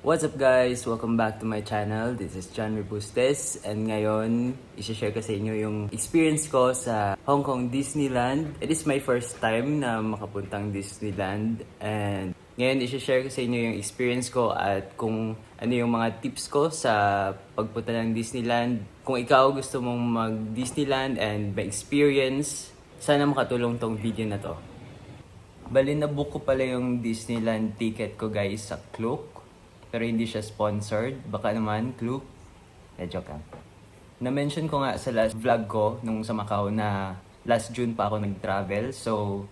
What's up guys? Welcome back to my channel. This is John Rebustes and ngayon i-share ko sa inyo yung experience ko sa Hong Kong Disneyland. It is my first time na makapuntang Disneyland and ngayon i-share ko sa inyo yung experience ko at kung ano yung mga tips ko sa pagpunta ng Disneyland. Kung ikaw gusto mong mag-Disneyland and ma-experience, sana makatulong tong video na to. Bali na book ko pala yung Disneyland ticket ko guys sa Klook. Pero hindi siya sponsored. Baka naman, Klook. Joke lang. Na-mention ko nga sa last vlog ko nung sa Macau na last June pa ako nag-travel. So,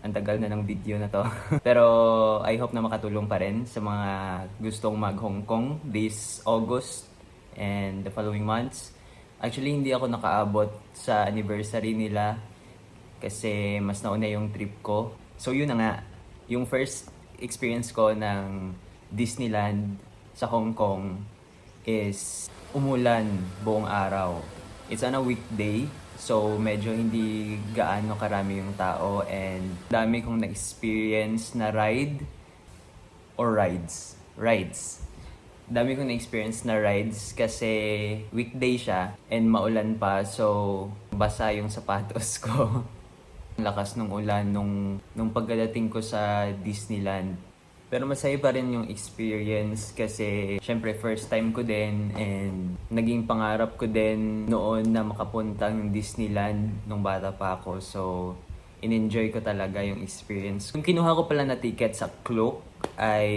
ang tagal na ng video na to. Pero I hope na makatulong pa rin sa mga gustong mag-Hong Kong this August and the following months. Actually, hindi ako nakaabot sa anniversary nila kasi mas nauna yung trip ko. So, yun na nga. Yung first experience ko ng Disneyland sa Hong Kong is umulan buong araw. It's on a weekday, so medyo hindi gaano karami yung tao and dami kong na-experience na ride or rides. Dami kong na-experience na rides kasi weekday siya and maulan pa, so basa yung sapatos ko. Lakas ng ulan nung pagdating ko sa Disneyland. Pero masaya pa rin yung experience kasi syempre first time ko din and naging pangarap ko din noon na makapunta ng Disneyland nung bata pa ako. So, in-enjoy ko talaga yung experience. Yung kinuha ko pala na ticket sa Klook ay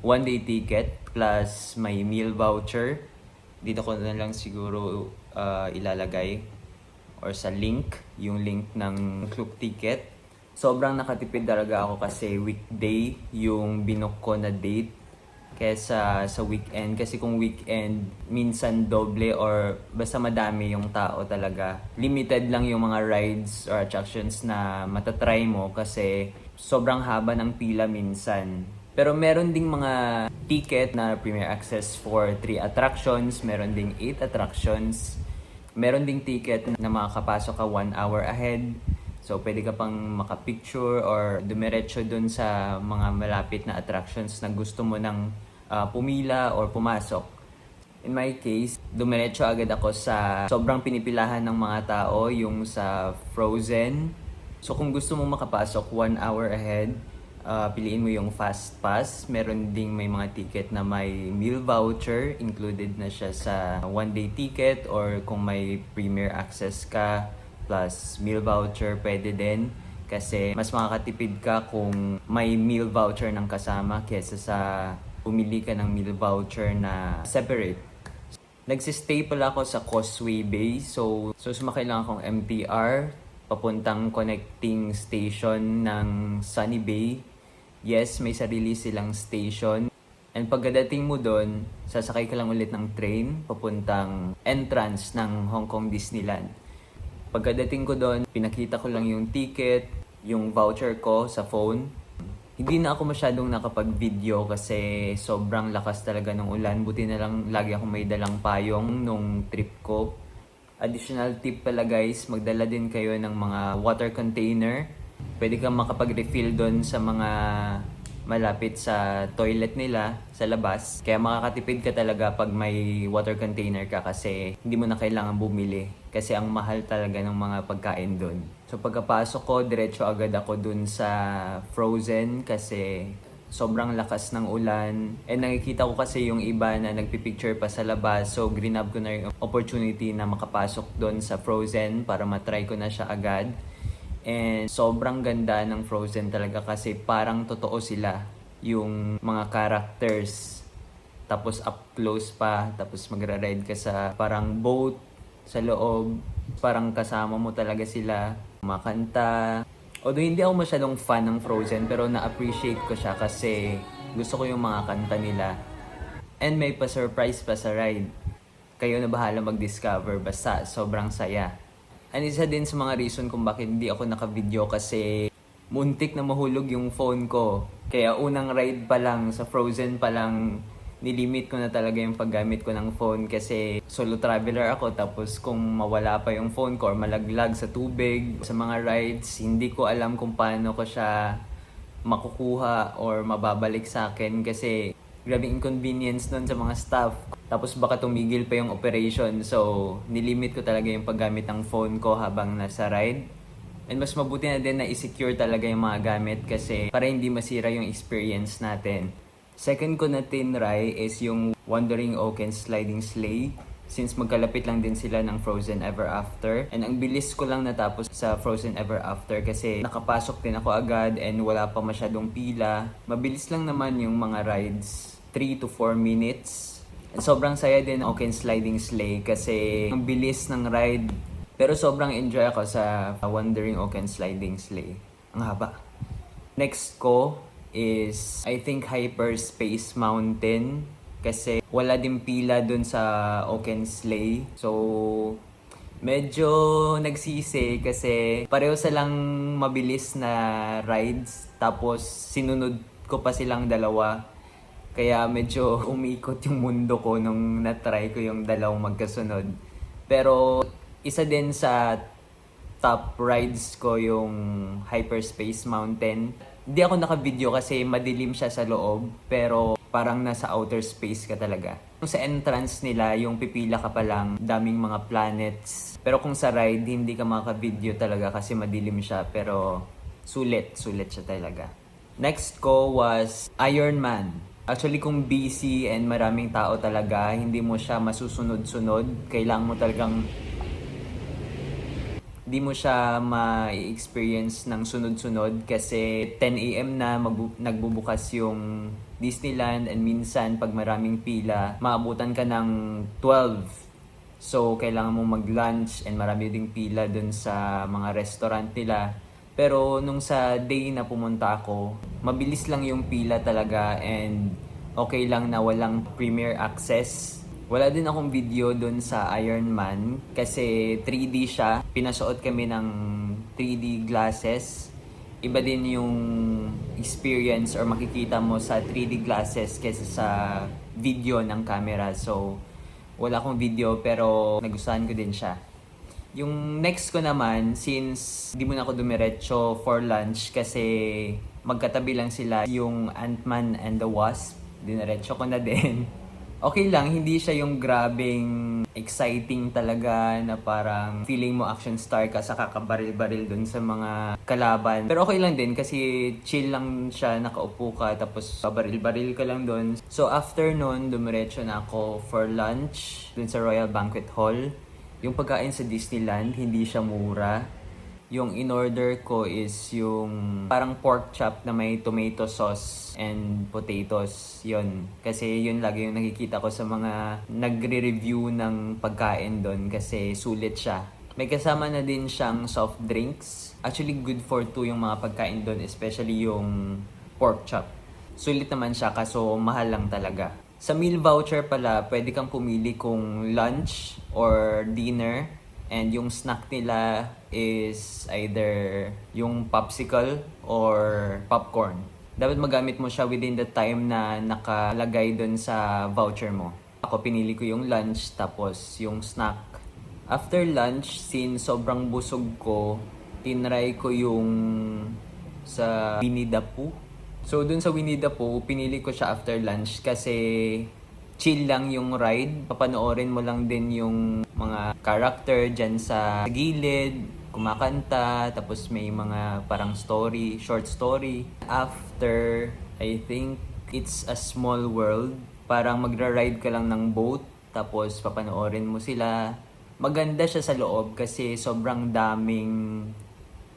one-day ticket plus may meal voucher. Dito ko na lang siguro ilalagay or sa link, yung link ng Klook ticket. Sobrang nakatipid talaga ako kasi weekday yung binook ko na date kesa sa weekend. Kasi kung weekend, minsan doble or basta madami yung tao talaga. Limited lang yung mga rides or attractions na matatry mo kasi sobrang haba ng pila minsan. Pero meron ding mga ticket na premier access for 3 attractions, meron ding 8 attractions, meron ding ticket na makakapasok ka 1 hour ahead. So, pwede ka pang makapicture or dumiretso dun sa mga malapit na attractions na gusto mo nang pumila or pumasok. In my case, dumiretso agad ako sa sobrang pinipilahan ng mga tao, yung sa Frozen. So, kung gusto mo makapasok 1 hour ahead, piliin mo yung Fast Pass. Meron ding may mga ticket na may meal voucher. Included na siya sa one-day ticket or kung may premier access ka plus meal voucher, pwede din. Kasi mas makakatipid ka kung may meal voucher ng kasama kesa sa pumili ka ng meal voucher na separate. Nagsistay pala ako sa Causeway Bay. So sumakay lang akong MTR papuntang connecting station ng Sunny Bay. Yes, may sarili silang station. And pagdating mo doon, sasakay ka lang ulit ng train papuntang entrance ng Hong Kong Disneyland. Pagkadating ko doon, pinakita ko lang yung ticket, yung voucher ko sa phone. Hindi na ako masyadong nakapag-video kasi sobrang lakas talaga ng ulan. Buti na lang lagi akong may dalang payong nung trip ko. Additional tip pala guys, magdala din kayo ng mga water container. Pwede kang makapag-refill doon sa mga malapit sa toilet nila sa labas. Kaya makakatipid ka talaga pag may water container ka kasi hindi mo na kailangan bumili. Kasi ang mahal talaga ng mga pagkain doon. So pagkapasok ko, diretso agad ako doon sa Frozen kasi sobrang lakas ng ulan. And nakikita ko kasi yung iba na nagpipicture pa sa labas. So grinab ko na yung opportunity na makapasok doon sa Frozen para matry ko na siya agad. And sobrang ganda ng Frozen talaga kasi parang totoo sila yung mga characters. Tapos up close pa, tapos magra-ride ka sa parang boat sa loob. Parang kasama mo talaga sila, makanta. Although hindi ako masyadong fan ng Frozen pero na-appreciate ko siya kasi gusto ko yung mga kanta nila. And may pa-surprise pa sa ride. Kayo na bahala mag-discover basta sobrang saya. And isa din sa mga reason kung bakit hindi ako naka-video kasi muntik na mahulog yung phone ko. Kaya unang ride pa lang, sa Frozen pa lang, nilimit ko na talaga yung paggamit ko ng phone kasi solo traveler ako. Tapos kung mawala pa yung phone ko or malaglag sa tubig, sa mga rides, hindi ko alam kung paano ko siya makukuha or mababalik sa akin kasi Grabing inconvenience nun sa mga staff. Tapos baka tumigil pa yung operation. So, nilimit ko talaga yung paggamit ng phone ko habang nasa ride. And mas mabuti na din na i-secure talaga yung mga gamit kasi para hindi masira yung experience natin. Second ko na tinry is yung Wandering Oaken Sliding Sleigh. Since magkalapit lang din sila ng Frozen Ever After. And ang bilis ko lang natapos sa Frozen Ever After kasi nakapasok din ako agad and wala pa masyadong pila. Mabilis lang naman yung mga rides, 3 to 4 minutes. And sobrang saya din ng Oaken Sliding Sleigh kasi ang bilis ng ride. Pero sobrang enjoy ako sa Wandering Oaken Sliding Sleigh. Ang haba. Next ko is I think Hyperspace Mountain. Kasi wala din pila dun sa Oaken Sleigh. So, medyo nagsisi kasi pareho silang mabilis na rides. Tapos, sinunod ko pa silang dalawa. Kaya medyo umikot yung mundo ko nung natry ko yung dalawang magkasunod. Pero, isa din sa top rides ko yung Hyperspace Mountain. Hindi ako naka-video kasi madilim siya sa loob. Pero, parang nasa outer space ka talaga. Kung sa entrance nila, yung pipila ka pa lang, daming mga planets. Pero kung sa ride, hindi ka maka-video talaga kasi madilim siya. Pero sulit siya talaga. Next ko was Iron Man. Actually, kung busy and maraming tao talaga, hindi mo siya masusunod-sunod. Kailangan mo talagang di mo siya ma-experience ng sunod-sunod kasi 10 a.m. na nagbubukas yung Disneyland and minsan pag maraming pila, maabutan ka ng 12. So, kailangan mo mag-lunch and marami ding pila dun sa mga restaurant nila. Pero nung sa day na pumunta ako, mabilis lang yung pila talaga and okay lang na walang premiere access. Wala din akong video dun sa Iron Man kasi 3D siya. Pinasuot kami ng 3D glasses. Iba din yung experience or makikita mo sa 3D glasses kaysa sa video ng camera. So, wala akong video pero nagustuhan ko din siya. Yung next ko naman, since di mo na ako dumiretso for lunch kasi magkatabi lang sila yung Ant-Man and the Wasp, diniretso ko na din. Okay lang, hindi siya yung grabing exciting talaga na parang feeling mo action star ka sa kakabaril-baril dun sa mga kalaban. Pero okay lang din kasi chill lang siya, nakaupo ka tapos babaril-baril ka lang dun. So after nun, dumiretso na ako for lunch dun sa Royal Banquet Hall. Yung pagkain sa Disneyland, hindi siya mura. Yung in-order ko is yung parang pork chop na may tomato sauce and potatoes. Yun. Kasi yun lagi yung nakikita ko sa mga nagre-review ng pagkain doon kasi sulit siya. May kasama na din siyang soft drinks. Actually, good for two yung mga pagkain doon, especially yung pork chop. Sulit naman siya kaso mahal lang talaga. Sa meal voucher pala, pwede kang pumili kung lunch or dinner. And yung snack nila is either yung popsicle or popcorn. Dapat magamit mo siya within the time na nakalagay dun sa voucher mo. Ako pinili ko yung lunch tapos yung snack. After lunch, since sobrang busog ko, tinry ko yung sa Winnie the Pooh. So dun sa Winnie the Pooh, pinili ko siya after lunch kasi chill lang yung ride. Papanoorin mo lang din yung mga character dyan sa gilid, kumakanta, tapos may mga parang story, short story. After, I think it's a small world. Parang magra-ride ka lang ng boat, tapos papanoorin mo sila. Maganda siya sa loob kasi sobrang daming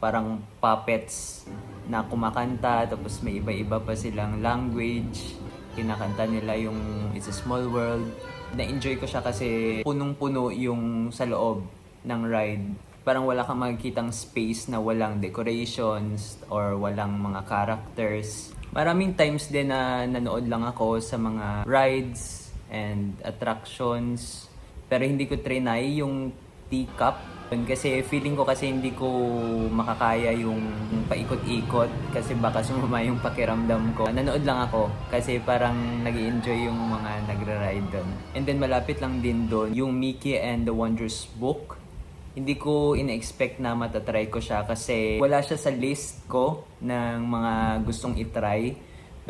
parang puppets na kumakanta, tapos may iba-iba pa silang language. Kinakanta nila yung It's a Small World. Na-enjoy ko siya kasi punong-puno yung sa loob ng ride. Parang wala kang makikitang space na walang decorations or walang mga characters. Maraming times din na nanood lang ako sa mga rides and attractions. Pero hindi ko trinay yung teacup. Kasi feeling ko kasi hindi ko makakaya yung paikot-ikot kasi baka sumama yung pakiramdam ko. Nanood lang ako kasi parang nag-enjoy yung mga nagra-ride doon. And then malapit lang din doon yung Mickey and the Wondrous Book. Hindi ko in-expect na matatry ko siya kasi wala siya sa list ko ng mga gustong itry.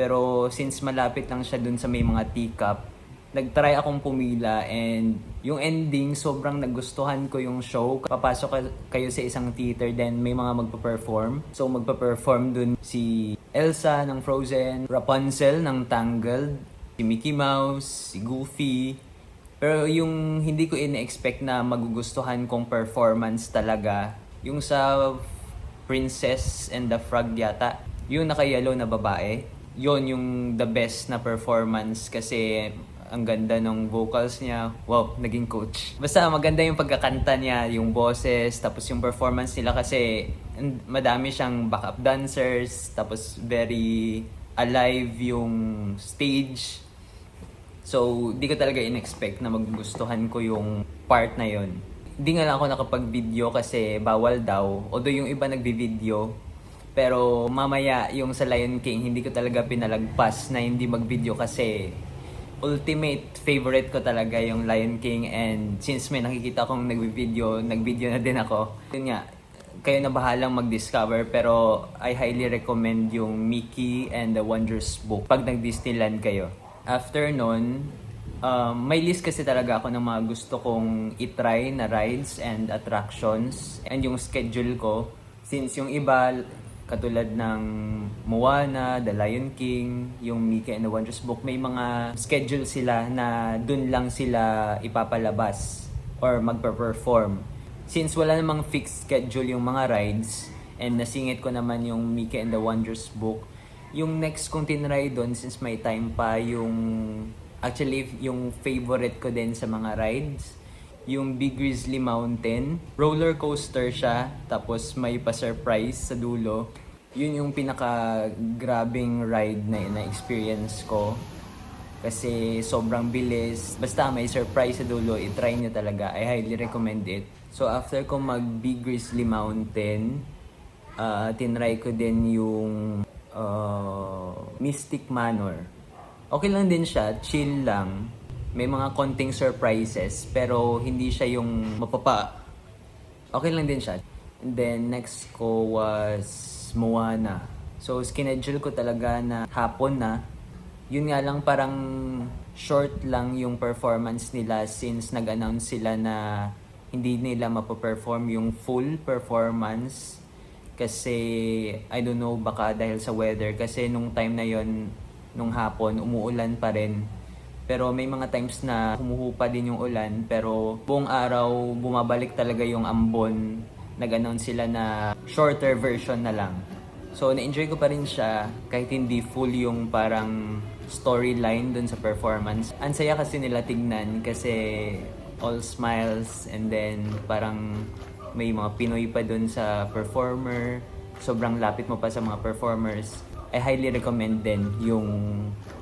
Pero since malapit lang siya dun sa may mga teacup, nag-try akong pumila and yung ending, sobrang nagustuhan ko yung show. Papasok kayo sa isang theater, then may mga magpa-perform. So magpa-perform dun si Elsa ng Frozen, Rapunzel ng Tangled, si Mickey Mouse, si Goofy. Pero yung hindi ko in-expect na magugustuhan kong performance talaga, yung sa Princess and the Frog yata, yung naka-yellow na babae, yon yung the best na performance kasi ang ganda ng vocals niya. Wow, naging coach. Basta maganda yung pagkakanta niya, yung boses, tapos yung performance nila kasi madami siyang backup dancers, tapos very alive yung stage. So, di ko talaga in-expect na magugustuhan ko yung part na yon. Hindi nga lang ako nakapag-video kasi bawal daw. Although yung iba nagbi-video, pero mamaya yung sa Lion King, hindi ko talaga pinalagpas na hindi mag-video kasi ultimate favorite ko talaga yung Lion King, and since may nakikita kong nagbi-video na din ako. Yun nga, kayo na bahalang mag-discover, pero I highly recommend yung Mickey and the Wondrous Book pag nag-Disneyland kayo. After nun, may list kasi talaga ako ng mga gusto kong itry na rides and attractions, and yung schedule ko, since yung iba katulad ng Moana, The Lion King, yung Mickey and the Wondrous Book, may mga schedule sila na dun lang sila ipapalabas or magpa-perform. Since wala namang fixed schedule yung mga rides, and nasingit ko naman yung Mickey and the Wondrous Book, yung next kong tinry dun, since may time pa, actually yung favorite ko din sa mga rides, yung Big Grizzly Mountain. Roller coaster siya, tapos may pa-surprise sa dulo. Yun yung pinaka-grabing ride na experience ko. Kasi sobrang bilis. Basta may surprise sa dulo, i-try nyo talaga. I highly recommend it. So after ko mag Big Grizzly Mountain, tinry ko din yung Mystic Manor. Okay lang din siya, chill lang. May mga konting surprises, pero hindi siya yung okay lang din siya. And then next ko was Moana. So schedule ko talaga na hapon na. Yun nga lang, parang short lang yung performance nila since nag-announce sila na hindi nila mapaperform yung full performance. Kasi I don't know, baka dahil sa weather. Kasi nung time na yon, nung hapon, umuulan pa rin. Pero may mga times na humuhupa din yung ulan, pero buong araw bumabalik talaga yung ambon. Nag-announce sila na shorter version na lang. So na-enjoy ko pa rin siya kahit hindi full yung parang storyline dun sa performance. Ang saya kasi nila tignan kasi all smiles, and then parang may mga Pinoy pa dun sa performer. Sobrang lapit mo pa sa mga performers. I highly recommend din yung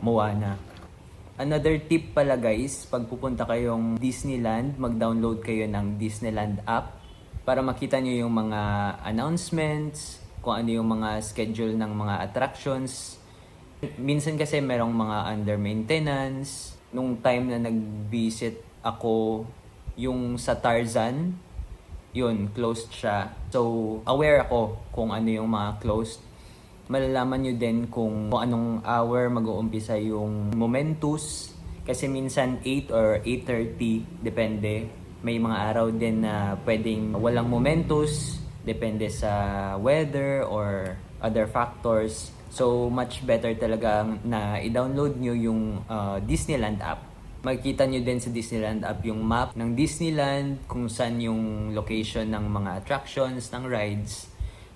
Moana. Another tip pala guys, pag pupunta kayong Disneyland, mag-download kayo ng Disneyland app para makita nyo yung mga announcements, kung ano yung mga schedule ng mga attractions. Minsan kasi merong mga under maintenance. Nung time na nag-visit ako, yung sa Tarzan, yun, closed siya. So, aware ako kung ano yung mga closed. Malalaman nyo din kung anong hour mag-uumpisa yung Momentus. Kasi minsan 8 or 8:30, depende. May mga araw din na pwedeng walang Momentus, depende sa weather or other factors. So, much better talaga na i-download nyo yung Disneyland app. Makikita nyo din sa Disneyland app yung map ng Disneyland, kung saan yung location ng mga attractions, ng rides,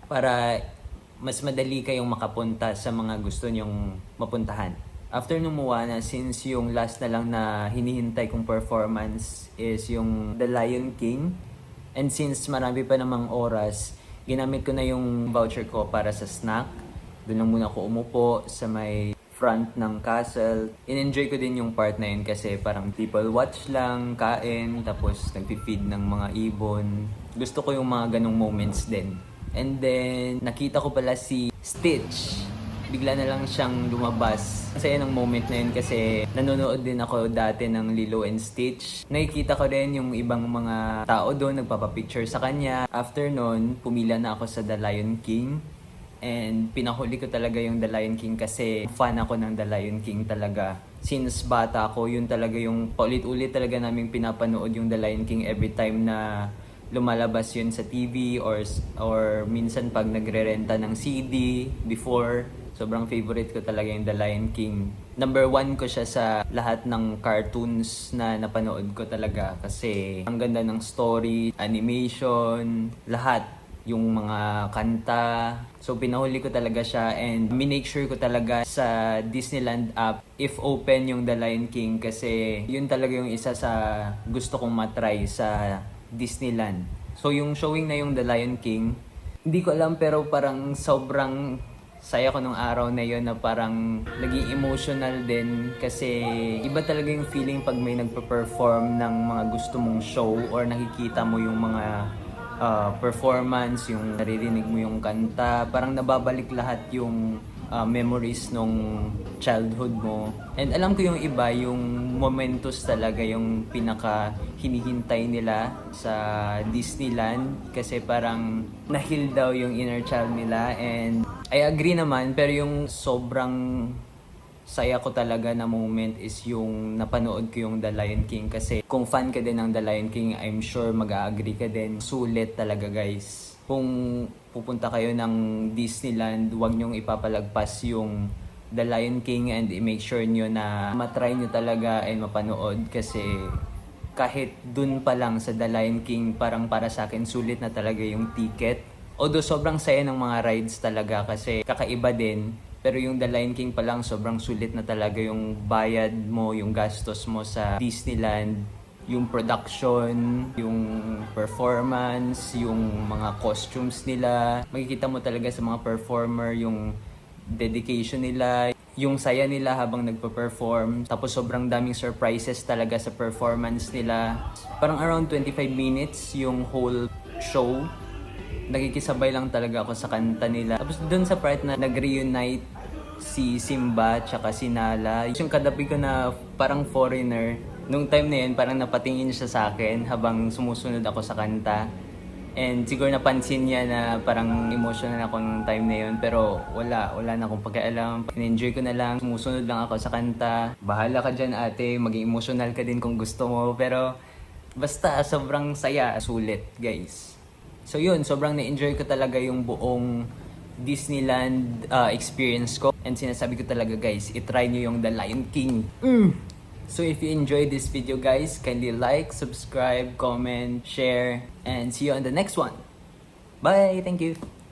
para mas madali kayong makapunta sa mga gusto nyong mapuntahan. After nung Moana, since yung last na lang na hinihintay kong performance is yung The Lion King, and since marami pa namang oras, ginamit ko na yung voucher ko para sa snack. Doon lang muna ako umupo sa may front ng castle. In-enjoy ko din yung part na yun kasi parang people watch lang, kain, tapos nagpi-feed ng mga ibon. Gusto ko yung mga ganong moments din. And then, nakita ko pala si Stitch. Bigla na lang siyang lumabas. Masaya ng moment na yun kasi nanonood din ako dati ng Lilo and Stitch. Nakikita ko rin yung ibang mga tao doon, nagpapapicture sa kanya. After nun, pumila na ako sa The Lion King. And pinahuli ko talaga yung The Lion King kasi fan ako ng The Lion King talaga. Since bata ako, yun talaga yung paulit-ulit talaga naming pinapanood yung The Lion King every time na lumalabas yun sa TV or minsan pag nagre-renta ng CD before. Sobrang favorite ko talaga yung The Lion King. Number 1 ko siya sa lahat ng cartoons na napanood ko talaga kasi ang ganda ng story, animation, lahat. Yung mga kanta. So pinahuli ko talaga siya and minake sure ko talaga sa Disneyland app if open yung The Lion King kasi yun talaga yung isa sa gusto kong matry sa Disneyland. So yung showing na yung The Lion King, hindi ko alam pero parang sobrang saya ko nung araw na yun na parang naging emotional din kasi iba talaga yung feeling pag may nagpa-perform ng mga gusto mong show or nakikita mo yung mga performance, yung naririnig mo yung kanta, parang nababalik lahat yung memories nung childhood mo. And alam ko yung iba, yung momentous talaga yung pinaka hinihintay nila sa Disneyland kasi parang na-heal daw yung inner child nila and I agree naman pero yung sobrang saya ko talaga na moment is yung napanood ko yung The Lion King kasi kung fan ka din ng The Lion King, I'm sure mag-agree ka din. Sulit talaga guys. Kung pupunta kayo ng Disneyland, huwag nyong ipapalagpas yung The Lion King and make sure nyo na matry nyo talaga and mapanood kasi kahit dun pa lang sa The Lion King, parang para sa akin sulit na talaga yung ticket. Although sobrang saya ng mga rides talaga kasi kakaiba din. Pero yung The Lion King pa lang, sobrang sulit na talaga yung bayad mo, yung gastos mo sa Disneyland, yung production, yung performance, yung mga costumes nila. Makikita mo talaga sa mga performer yung dedication nila, yung saya nila habang nagpa-perform. Tapos sobrang daming surprises talaga sa performance nila. Parang around 25 minutes yung whole show. Nagkikisabay lang talaga ako sa kanta nila. Tapos dun sa part na nag-reunite si Simba tsaka si Nala, yung kadabi ko na parang foreigner, nung time na yun parang napatingin siya sa akin habang sumusunod ako sa kanta. And siguro napansin niya na parang emotional ako nung time na yun pero wala na akong pagkaalam. In-enjoy ko na lang, sumusunod lang ako sa kanta. Bahala ka dyan ate, maging emotional ka din kung gusto mo pero basta sobrang saya, sulit guys. So yun, sobrang na-enjoy ko talaga yung buong Disneyland experience ko. And sinasabi ko talaga guys, itry nyo yung The Lion King. So if you enjoyed this video guys, kindly like, subscribe, comment, share, and see you on the next one. Bye! Thank you!